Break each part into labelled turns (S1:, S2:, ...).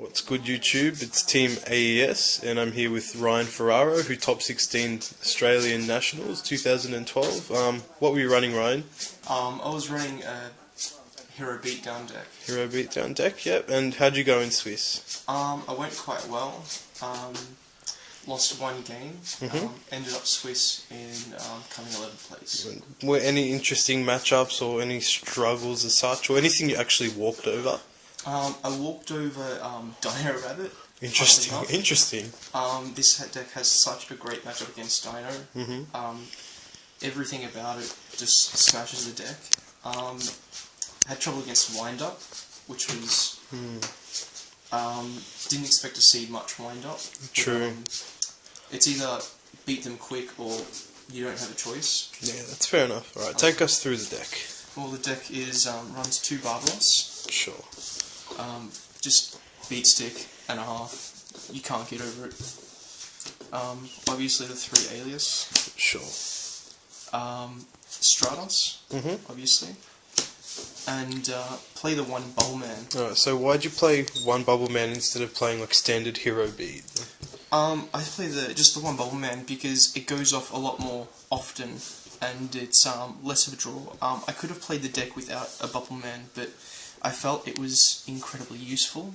S1: What's good, YouTube? It's Team AES, and I'm here with Ryan Ferraro, who top 16 Australian Nationals 2012. What were you running, Ryan?
S2: I was running a Hero Beatdown deck.
S1: Hero Beatdown deck, yep. And how'd you go in Swiss?
S2: I went quite well. Lost one game. Ended up Swiss in coming 11th place.
S1: Were any interesting matchups or any struggles as such, or anything you actually walked over?
S2: I walked over Dino Rabbit.
S1: Interesting.
S2: This deck has such a great matchup against Dino. Everything about it just smashes the deck. Had trouble against Wind Up, which was didn't expect to see much Wind Up.
S1: True.
S2: It's either beat them quick or you don't have a choice.
S1: Yeah, that's fair enough. Alright, take us through the deck.
S2: Well, the deck is runs 2 Barbaros.
S1: Sure.
S2: Just beat stick and a half. You can't get over it. Obviously the 3 Alias.
S1: Sure.
S2: Stratos, obviously. And play the 1 Bubble Man.
S1: Alright, so why'd you play 1 Bubble Man instead of playing like standard Hero Beat?
S2: I play just the 1 Bubble Man because it goes off a lot more often and it's less of a draw. I could have played the deck without a Bubble Man, but I felt it was incredibly useful.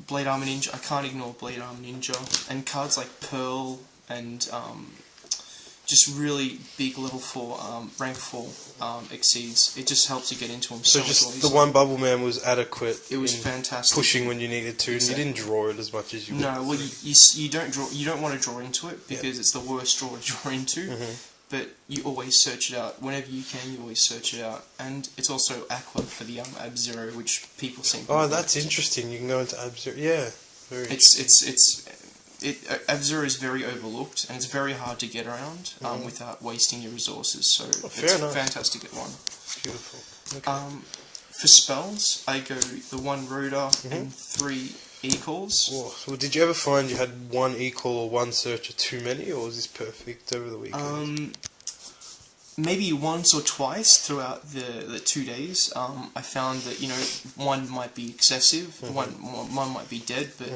S2: Blade Armor Ninja, I can't ignore Blade Armor Ninja, and cards like Pearl and just really big level 4, rank 4 exceeds. It just helps you get into them so much
S1: just
S2: easier.
S1: The 1 Bubble Man was adequate.
S2: It was fantastic.
S1: Pushing when you needed to,
S2: Exactly.
S1: and you didn't draw it as much as you would.
S2: No, well you don't draw. You don't want to draw into it because it's the worst draw to draw into. But you always search it out. Whenever you can, you always search it out. And it's also Aqua for the Ab-Zero, which people seem to
S1: that's interesting. You can go into Ab-Zero. Yeah, very
S2: Ab-Zero is very overlooked, and it's very hard to get around without wasting your resources. So
S1: fair enough.
S2: Fantastic at one.
S1: Beautiful. Okay.
S2: For spells, I go the 1 Rotor and 3 E-calls.
S1: Well, did you ever find you had 1 E-call or 1 searcher too many, or was this perfect over the weekend?
S2: Maybe once or twice throughout the 2 days. I found that one might be excessive, one might be dead, but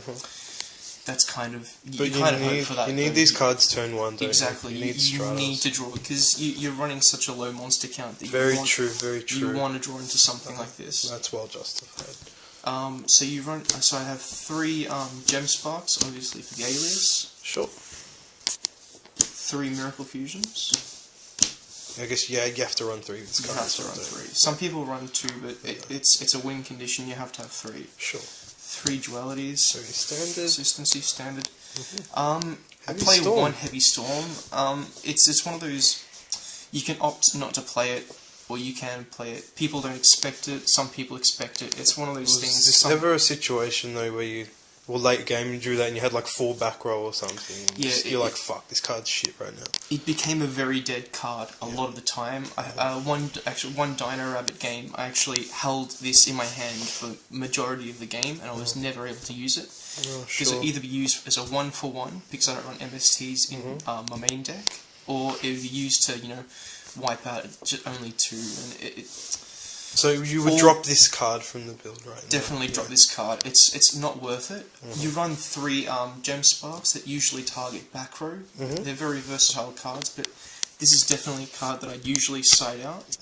S2: that's kind of you kind of hope for that.
S1: You need these cards turn 1, don't
S2: exactly.
S1: you?
S2: You need to draw because you're running such a low monster count that
S1: very true.
S2: You want to draw into something like this.
S1: That's well justified.
S2: So I have 3 Gem Sparks, obviously for the Alias.
S1: Sure.
S2: 3 Miracle Fusions.
S1: I guess you have to run 3.
S2: You have to run 3. Some people run 2, but it's a win condition. You have to have 3.
S1: Sure.
S2: 3 Dualities.
S1: Very standard.
S2: Consistency standard. I play 1 Heavy Storm. It's one of those you can opt not to play it. Or you can play it. People don't expect it. Some people expect it. It's one of those things.
S1: Was there ever a situation though where late game you drew that and you had like 4 back row or something? You're like, fuck, this card's shit right now. It
S2: became a very dead card a lot of the time. One Dino Rabbit game, I actually held this in my hand for majority of the game, and I was never able to use it because it either be used as a 1-for-1 because I don't run MSTs in my main deck, or it would be used to wipe out just only 2, and
S1: so you would drop this card from the build right now?
S2: Definitely drop this card. It's not worth it. You run 3 Gem Sparks that usually target back row. They're very versatile cards, but this is definitely a card that I'd usually side out.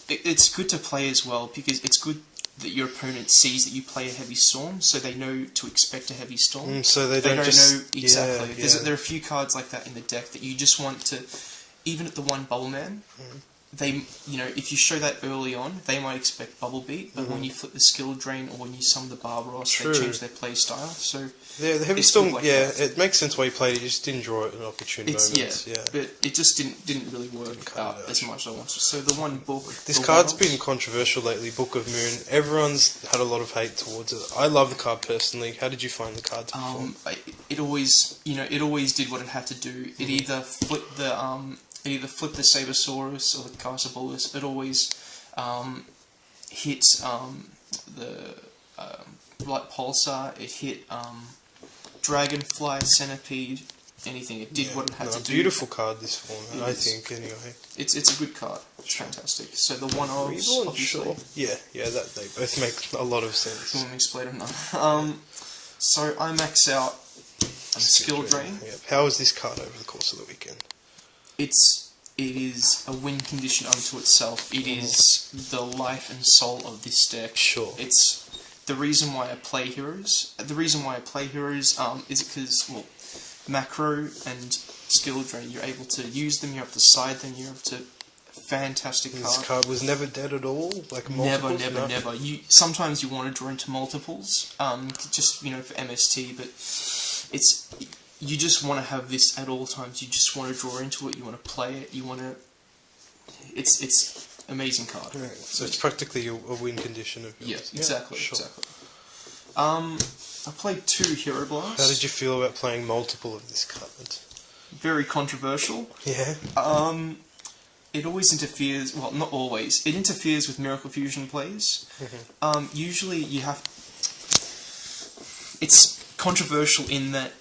S2: It's good to play as well because it's good that your opponent sees that you play a Heavy Storm, so they know to expect a Heavy Storm.
S1: So they don't
S2: know exactly.
S1: Yeah.
S2: There are a few cards like that in the deck that you just want to, even at the 1 Bubble Man, they, if you show that early on, they might expect Bubble Beat, but when you flip the Skill Drain or when you summon the Barbaros, they change their play style. So
S1: the Heavy Storm, it makes sense why you played it. You just didn't draw it in opportune moments.
S2: But it just didn't really work out as much as I wanted. So the 1 book.
S1: This card's been controversial lately. Book of Moon. Everyone's had a lot of hate towards it. I love the card personally. How did you find the card?
S2: It always did what it had to do. It either flipped the Sabersaurus or the Carsabolus. It always hit the Light Pulsar. It hit Dragonfly, Centipede, anything. It did what it had to do.
S1: Beautiful card, this format, I think, anyway.
S2: It's a good card. It's fantastic. So the one of obviously.
S1: Sure. Yeah, that they both make a lot of sense.
S2: You want me to explain them now? So I max out Skill Drain.
S1: Yeah. How is this card over the course of the weekend?
S2: It is a win condition unto itself. It is the life and soul of this deck.
S1: Sure.
S2: It's the reason why I play heroes. The reason why I play heroes is because, well, macro and skill drain, you're able to use them, you're able to side them, you're able to... Fantastic card.
S1: This card was never dead at all? Like multiples?
S2: Never. Sometimes you want to draw into multiples, just, you know, for MST, but it's... You just want to have this at all times. You just want to draw into it, you want to play it, you want to... It's amazing card.
S1: Right. So it's practically a win condition of yours.
S2: Yeah, exactly,
S1: sure.
S2: exactly. I played 2 Hero Blasts.
S1: How did you feel about playing multiple of this card?
S2: Very controversial.
S1: Yeah.
S2: It always interferes, well, not always, it interferes with Miracle Fusion plays. Usually you have... It's controversial in that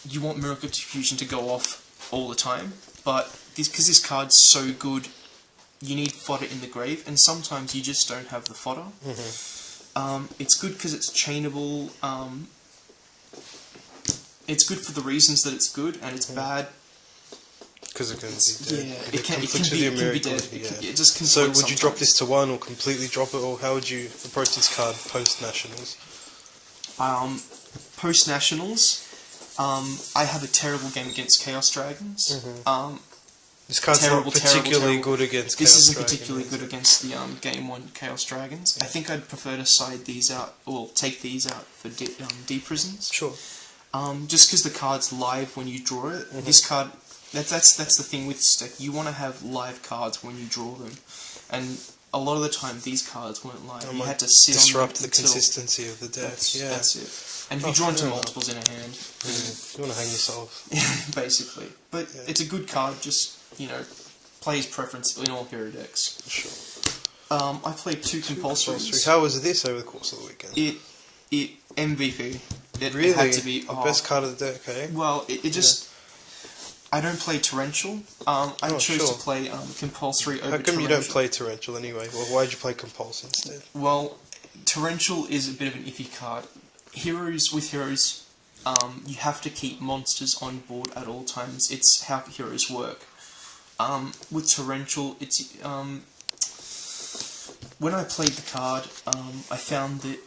S2: you want Miracle Fusion to go off all the time, but because this card's so good, you need fodder in the grave, and sometimes you just don't have the fodder. It's good because it's chainable. It's good for the reasons that it's good, and it's bad
S1: because it can be dead.
S2: Yeah, it can be dead. It just can.
S1: So would you drop this to 1 or completely drop it, or how would you approach this card post Nationals?
S2: Post Nationals, I have a terrible game against Chaos Dragons.
S1: This card's not particularly good against Chaos Dragons.
S2: This isn't particularly good against the Game 1 Chaos Dragons. I think I'd prefer to side these out, or take these out for D Prisons.
S1: Sure.
S2: Just because the card's live when you draw it. This card, that's the thing with this deck. You want to have live cards when you draw them, and a lot of the time these cards weren't live. You had to sit
S1: disrupt
S2: on
S1: the consistency of the deck.
S2: That's it. And if you draw into multiples in a hand,
S1: you want to hang yourself.
S2: basically. But it's a good card. Just, you know, player's preference in all hero decks.
S1: Sure.
S2: I played 2 compulsories.
S1: How was this over the course of the weekend?
S2: It MVP. It
S1: really?
S2: had to be
S1: the best card of the deck, eh?
S2: Well, it just... I don't play Torrential. I chose to play Compulsory over Torrential.
S1: How come you don't play Torrential anyway? Well, why did you play Compulse instead?
S2: Well, Torrential is a bit of an iffy card. With heroes, you have to keep monsters on board at all times. It's how heroes work. With Torrential, it's... when I played the card, I found that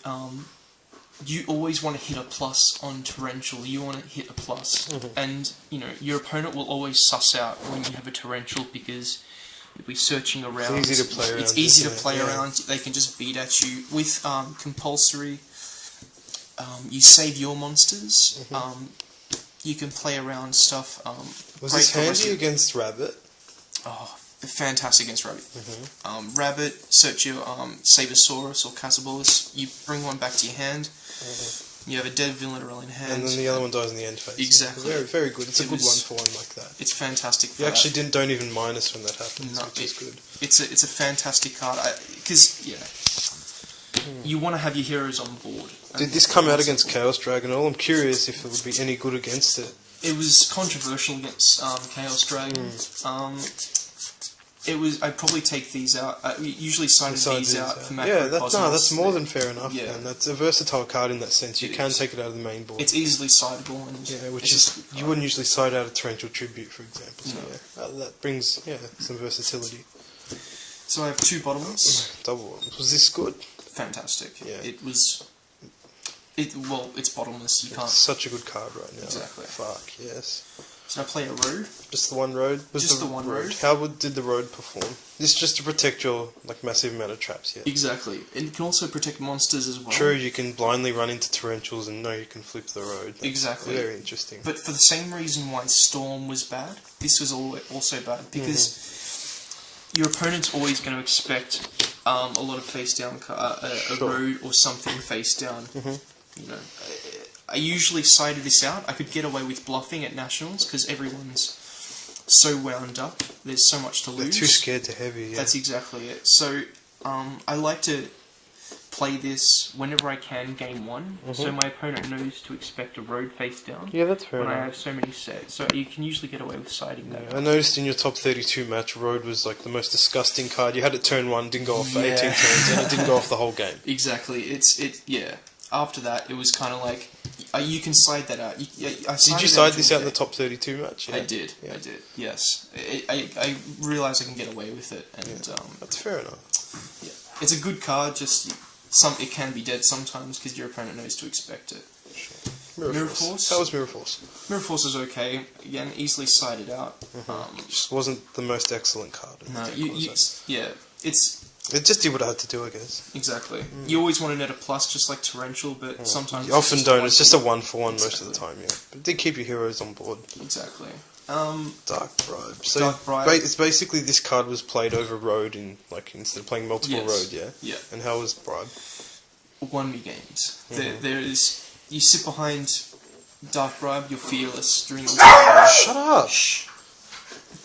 S2: you always want to hit a plus on Torrential. You want to hit a plus. And, you know, your opponent will always suss out when you have a Torrential because you'll be searching around.
S1: It's easy to play around.
S2: It's easy to play around. They can just beat at you. With Compulsory, you save your monsters. You can play around stuff.
S1: Was this handy against Rabbit?
S2: Oh, fantastic against Rabbit. Rabbit, search your Sabersaurus or Casabolus. You bring one back to your hand. You have a dead villain in hand.
S1: And then the other one dies in the end phase.
S2: Exactly.
S1: Very, very good. It's a good one for one like that.
S2: It's fantastic for
S1: You actually don't even minus when that happens, which is good.
S2: It's a fantastic card. Because, you want to have your heroes on board.
S1: Did this come out against Chaos Dragon at all? I'm curious if it would be any good against it.
S2: It was controversial against Chaos Dragon. I'd probably take these out. I usually sided these out for macro Cosmos.
S1: That's more than fair enough.
S2: Yeah.
S1: And that's a versatile card in that sense. You can take it out of the main board.
S2: It's easily sideable. And
S1: which is you wouldn't usually side out a Torrential Tribute, for example. So that brings some versatility.
S2: So I have 2 bottomless.
S1: Double ones. Was this good?
S2: Fantastic.
S1: Yeah.
S2: It was. It's bottomless. You can't.
S1: It's such a good card right now.
S2: Exactly.
S1: Fuck yes.
S2: So I play a road.
S1: Just the one road?
S2: Just the one road.
S1: How did the road perform? This is just to protect your massive amount of traps, yeah.
S2: Exactly. And it can also protect monsters as well.
S1: True, you can blindly run into Torrentials and know you can flip the road. That's
S2: exactly.
S1: Very interesting.
S2: But for the same reason why Storm was bad, this was also bad. Because your opponent's always going to expect a lot of face down, a road or something face down. You know, I usually sided this out. I could get away with bluffing at Nationals because everyone's so wound up. There's so much to lose.
S1: They're too scared to heavy. Yeah.
S2: That's exactly it. So I like to play this whenever I can game 1, so my opponent knows to expect a road face down.
S1: Yeah, that's fair
S2: when
S1: enough.
S2: I have so many sets, so you can usually get away with siding that.
S1: I noticed in your top 32 match, Road was like the most disgusting card. You had it turn 1, didn't go off for 18 turns, and it didn't go off the whole game.
S2: Exactly. Yeah. After that, it was kind of like you can side that out. Did
S1: you side this out in the top 32 match? Yeah.
S2: I did. Yes. I realised I can get away with it, and
S1: that's fair enough.
S2: Yeah, it's a good card. Just it can be dead sometimes because your opponent knows to expect it.
S1: Sure. Mirror Force. How was Mirror Force?
S2: Mirror Force is okay. Again, easily sided out.
S1: Just wasn't the most excellent card.
S2: No,
S1: it just did what it had to do, I guess.
S2: Exactly. You always want to net a plus, just like Torrential, but sometimes
S1: you often don't. It's just a 1-for-1 most of the time. Yeah, but it did keep your heroes on board.
S2: Exactly.
S1: Dark Bribe. So
S2: Dark Bribe.
S1: It's basically this card was played over Road instead of playing multiple Road. Yeah.
S2: Yeah.
S1: And how was Bribe?
S2: Won me games. There is. You sit behind Dark Bribe, you're fearless during the game.
S1: Shut up!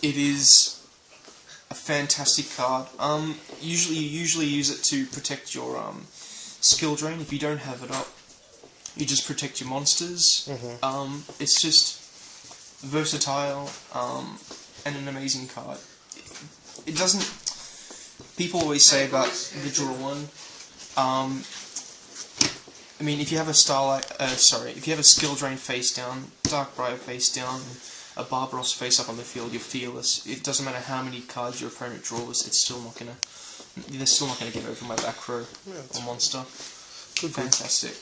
S2: It is a fantastic card. You usually use it to protect your skill drain. If you don't have it up, you just protect your monsters. It's just versatile and an amazing card. It doesn't. People always say about the draw one. I mean, if you have a if you have a skill drain face down, Dark Bribe face down, a Barbaros face up on the field, you're fearless. It doesn't matter how many cards your opponent draws; they're still not gonna get over my back row or monster.
S1: Good.
S2: Fantastic.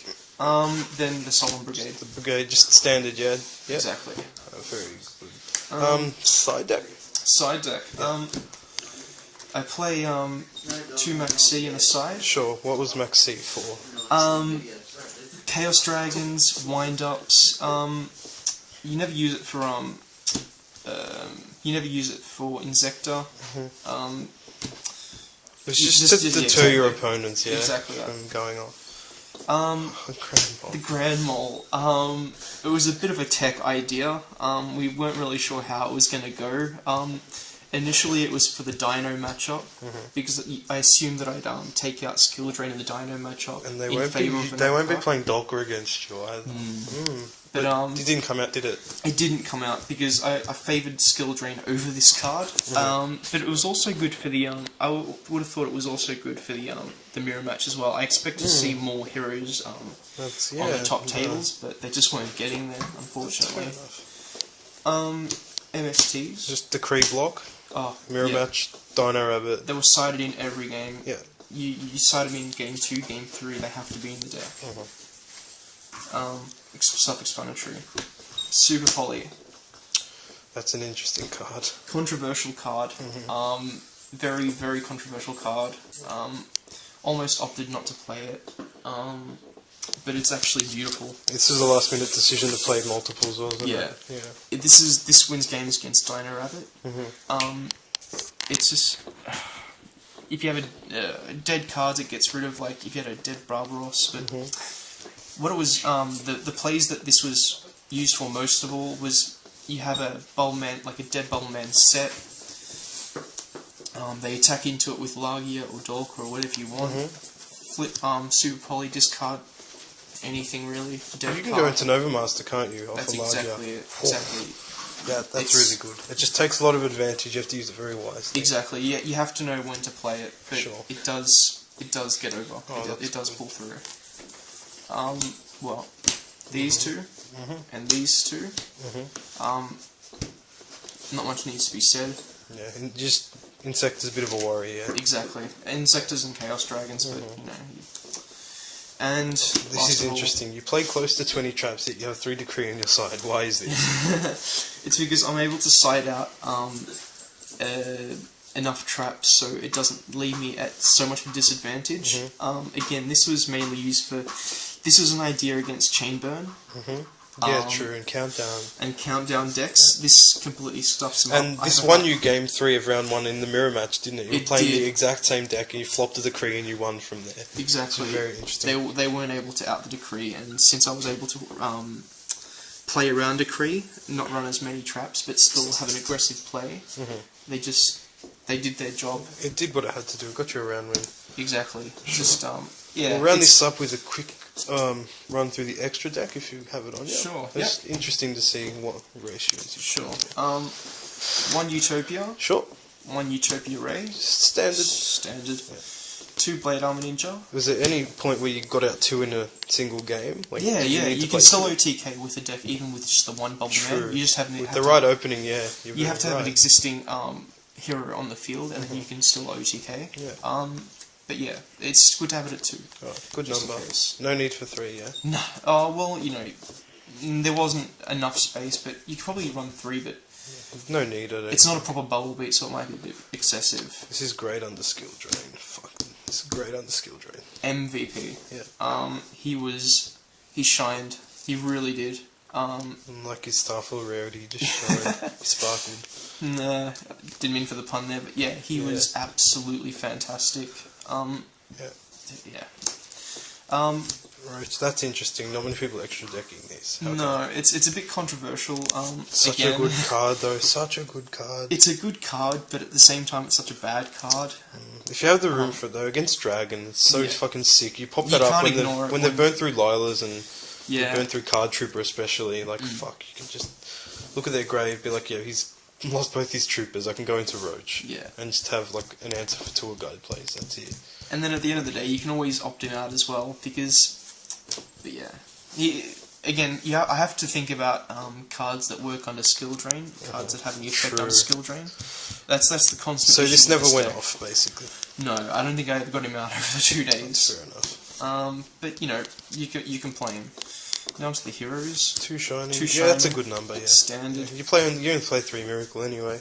S2: Then the Solemn Brigade.
S1: The Brigade, just standard, yeah.
S2: Exactly.
S1: Very good. Side deck.
S2: Side deck. I play 2 Max C in a side.
S1: Sure. What was Max C for?
S2: Chaos Dragons, wind-ups. You never use it for Insector.
S1: It's just to deter your opponents, yeah.
S2: Exactly.
S1: From going off.
S2: The Grand Mole. It was a bit of a tech idea. We weren't really sure how it was going to go. Initially, it was for the Dino matchup because I assumed that I'd take out Skill Drain in the Dino matchup.
S1: And they won't be playing Dolker against you either. But it didn't come out, did it?
S2: It didn't come out because I favoured Skill Drain over this card. But it was also good for the I would have thought it was also good for the mirror match as well. I expect to see more heroes on the top tables, but they just weren't getting there, unfortunately. MSTs.
S1: Just Decree block. Mirror match, Dino Rabbit.
S2: They were sided in every game.
S1: Yeah.
S2: You side them in game 2, game 3, they have to be in the deck. Self-explanatory. Super Poly.
S1: That's an interesting card.
S2: Controversial card. Very, very controversial card. Almost opted not to play it. But it's actually beautiful. This
S1: was a last-minute decision to play multiples, wasn't it?
S2: Yeah. This wins games against Dino Rabbit. It's just if you have a dead cards, it gets rid of if you had a dead Barbaros. But what it was, the plays that this was used for most of all was you have a Bulman, like a dead Bulman set. They attack into it with Lagia or Dolk or whatever you want. Flip Super Poly, discard anything really.
S1: You can go into Nova Master, can't you?
S2: That's exactly it. Exactly.
S1: Yeah, that's really good. It just takes a lot of advantage. You have to use it very wisely.
S2: Exactly. Yeah, you have to know when to play it, but it does get over. It does pull through. Well, these two and these two. Not much needs to be said.
S1: Yeah, and just Insector's a bit of a worry. Yeah.
S2: Exactly. Insectors and Chaos Dragons, but you know. And
S1: this is interesting. You play close to 20 traps, yet you have 3 Decree on your side. Why is this?
S2: It's because I'm able to side out enough traps so it doesn't leave me at so much of a disadvantage. Again, this was mainly used for... This was an idea against Chainburn.
S1: Yeah, true, and Countdown.
S2: And Countdown decks. This completely stuffs them up.
S1: And this won you game 3 of round 1 in the mirror match, didn't it? You were playing the exact same deck and you flopped a Decree and you won from there.
S2: Exactly.
S1: It's very interesting.
S2: They weren't able to out the Decree, and since I was able to play around Decree, not run as many traps, but still have an aggressive play, they did their job.
S1: It did what it had to do. It got you a round win.
S2: Exactly. Just Yeah,
S1: We'll round this up with a quick run through the extra deck if you have it on you.
S2: Sure.
S1: It's interesting to see what ratios you
S2: Sure.
S1: put.
S2: One Utopia.
S1: Sure.
S2: One Utopia Ray.
S1: Standard.
S2: Standard. 2 Blade Armor Ninja.
S1: Was there any point where you got out 2 in a single game? Like,
S2: Yeah,
S1: did
S2: yeah.
S1: need to
S2: You
S1: play
S2: can solo
S1: 2?
S2: TK with a deck even with just the one bubble
S1: True.
S2: man. You just have
S1: With the right opening, yeah.
S2: You have to have
S1: right.
S2: an existing hero on the field, and then you can still OTK.
S1: Yeah.
S2: But yeah, it's good to have it at 2.
S1: Oh, good
S2: just
S1: number.
S2: in case.
S1: No need for 3, yeah?
S2: No. Oh, well, you know, there wasn't enough space, but you could probably run 3, but
S1: No need, I don't
S2: it's not a proper bubble beat, so it might be a bit excessive.
S1: This is great under skill drain. Fuck. This is great under skill drain.
S2: MVP.
S1: Yeah.
S2: He shined. He really did.
S1: Like his Starfall rarity, he just shone. He sparkled.
S2: Nah, didn't mean for the pun there, but yeah, he was absolutely fantastic.
S1: Yeah. Right, that's interesting. Not many people extra decking these.
S2: No, it's a bit controversial.
S1: Such
S2: again,
S1: a good card, though. Such a good card.
S2: It's a good card, but at the same time, it's such a bad card.
S1: If you have the room for it, though, against Dragon, it's so fucking sick. You pop that
S2: You
S1: up
S2: can't
S1: when they've burned through Lilas and
S2: Yeah.
S1: burn through Card Trooper especially. Like, fuck, you can just look at their grave, be like, yeah, he's lost both his troopers. I can go into Roach.
S2: Yeah.
S1: And just have like an answer for tour guide plays. That's it.
S2: And then at the end of the day, you can always opt him out as well because, but yeah, I have to think about cards that work under skill drain, cards that have any effect on skill drain. That's the constant.
S1: So
S2: issue
S1: this
S2: with
S1: never went
S2: deck.
S1: off, basically.
S2: No, I don't think I ever got him out over the 2 days.
S1: Fair enough.
S2: But you know, you can play him. Now onto the heroes.
S1: 2 shiny.
S2: Two
S1: Yeah, that's a
S2: shiny.
S1: good number. Yeah.
S2: Standard.
S1: You only play 3 Miracle anyway.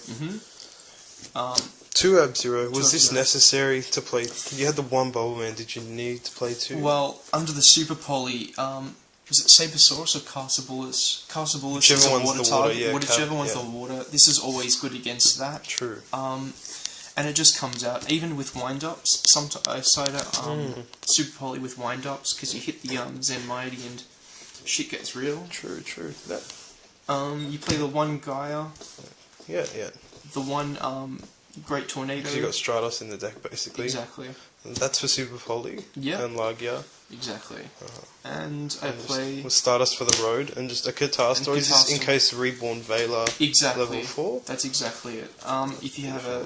S1: 2 Ab-Zero. Was this
S2: Ab-Zero.
S1: necessary to play? You had the 1 Bubble Man. Did you need to play 2?
S2: Well, under the Super Poly, was it Sabersaurus or Carsibulus? Carsibulus
S1: Whichever
S2: is a
S1: one's
S2: water
S1: the water,
S2: target.
S1: yeah,
S2: Whichever one's
S1: yeah.
S2: the water. This is always good against that.
S1: True.
S2: And it just comes out, even with wind-ups, sometimes Super Poly with wind-ups, because you hit the Zen Mighty and shit gets real.
S1: True. That.
S2: You play the 1 Gaia,
S1: Yeah.
S2: the 1 Great Tornado.
S1: So you got Stratos in the deck, basically.
S2: Exactly.
S1: And that's for Super Poly.
S2: Yeah.
S1: And Lagia.
S2: Exactly. And I play...
S1: With Stardust for the road and just a Catastor. Or is this in
S2: Catastor.
S1: case Reborn Vela
S2: Exactly.
S1: level 4?
S2: That's exactly it. If you have a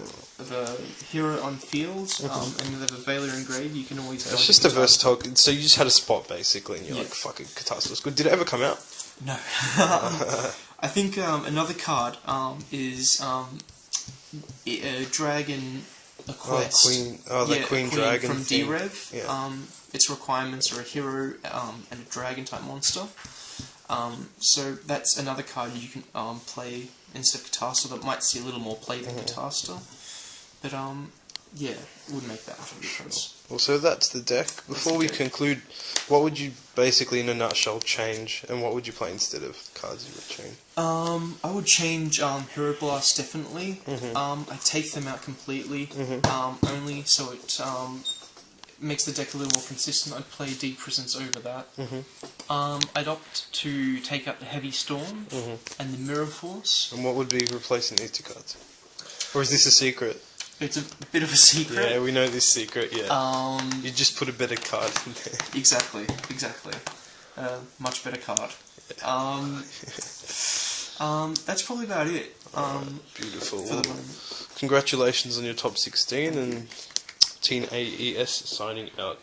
S2: hero on field and you have a Veiler in grade, you can always go
S1: It's
S2: into
S1: just a
S2: Catastor.
S1: versatile. So you just had a spot basically, and you're
S2: Yeah.
S1: like, "Fuck it, Catastor's good." Did it ever come out?
S2: No. I think another card is Dragon a Quest.
S1: Queen Dragon
S2: from
S1: thing.
S2: D-Rev.
S1: Yeah.
S2: Its requirements are a hero and a dragon type monster. So that's another card you can play instead of Catastor that might see a little more play than Catastor. But yeah, it would make that much of a difference.
S1: Well, so that's the deck. Before we conclude, what would you basically, in a nutshell, change, and what would you play instead of cards you would change?
S2: I would change Hero Blast definitely. I'd take them out completely, only so it makes the deck a little more consistent. I'd play Deep Prisons over that. I'd opt to take out the Heavy Storm and the Mirror Force.
S1: And what would be replacing these 2 cards? Or is this a secret?
S2: It's a bit of a secret.
S1: Yeah, we know this secret, yeah.
S2: Um,
S1: You just put a better card in there.
S2: Exactly. Much better card. That's probably about it.
S1: Beautiful.
S2: For the moment.
S1: Congratulations on your top 16, and Team AES signing out.